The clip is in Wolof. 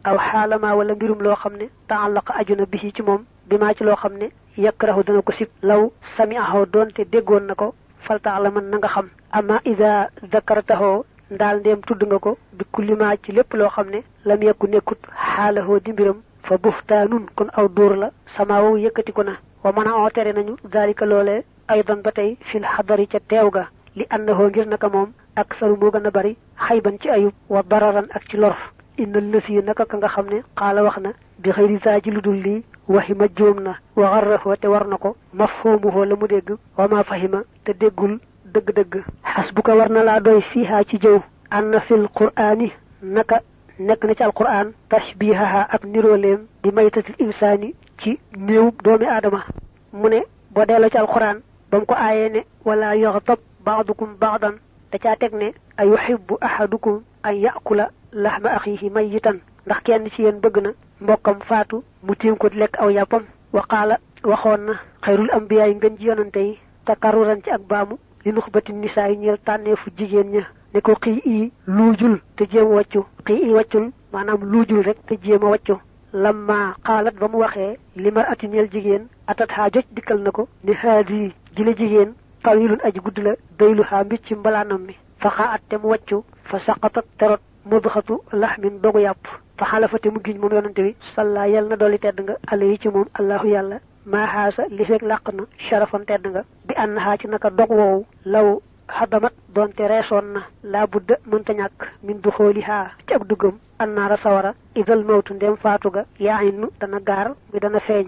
aw xaalama wala mbirum loo xam ne taallaqa ajuna bihi ci moom bi maa ci loo xam ne yakrahu dana ko sib law sami'ahu doonte déggoon na ko faltaalaman na nga xam ama ida zakaratahu ndaal ndéem tudd nga ko bi kullimaa ci lépp loo xam ne lam yekku nekkut xaalahoo di mbiram fa buxtaanun kon aw dóor la samaawu yëkkati ko na wa mën a oo tere nañu zalika loolee aydan ba tey fil xadari ca teew ga li annahoo ngir naka moom ak saru moo gën a bari xayban ci ayub wa dararan ak ci lor inna lësi naka ka nga xam ne xaala wax na bi xëyri saa ji lu dul lii waxima jóom na wa xarrafoo te war na ko mafhoomuhoo la mu dégg wa ma fahima te déggul dëgg-dëgg xasbuka war na laa doy fiihaa ci jëw anna fil qur'aani naka nekk na ci alqur'aan tashbihaha ak nirooleem bi maytatil insaani ci néew doomi aadama mu ne boo delloo ci alqur'aan ba mu ko aayee ne wala yaxtab baadukum baadan da caa teg ne a yuhibbu ahadukum an yakula laxma axiihi mayitan ndax kenn ci yéen bëgg na mbokkam faatu mu tiim ko di lekk aw yàppam wa qaala waxoon na xayrul ambiyaa yi ngën ji yonante yi takarruran ci ak baamu li nuxbati nisaa yi ñeel tànneefu jigéen ña ne ko xii ii luujul te jéem a wàccu xii ii wàccul maanaam luujul rek te jéem a wàccu lamma xaalat ba mu waxee li mar ati ñeel jigéen atat xaa joj dikkal na ko ni haadi jile jigéen tawilun aji gudd la daylu xaa mbicc ci mbalaanam mi fa xaa at te mu wàccu fa saqatat terot mudxatu laxmin dogu yàpp fa xalafate mu giñ moom yonante bi salla yal na dolli tedd nga ala yi ci moom allahu yàlla maa xaasa li fekk làq na sharafan tedd nga bi ànd xaa ci naka dog woowu law xadamat doonte reesoon na laa budda mënta ñàkk min du xooli xaa ci ak duggam annaara sawara idal mawtu ndem faatu ga yaa innu dana gaar mi dana feeñ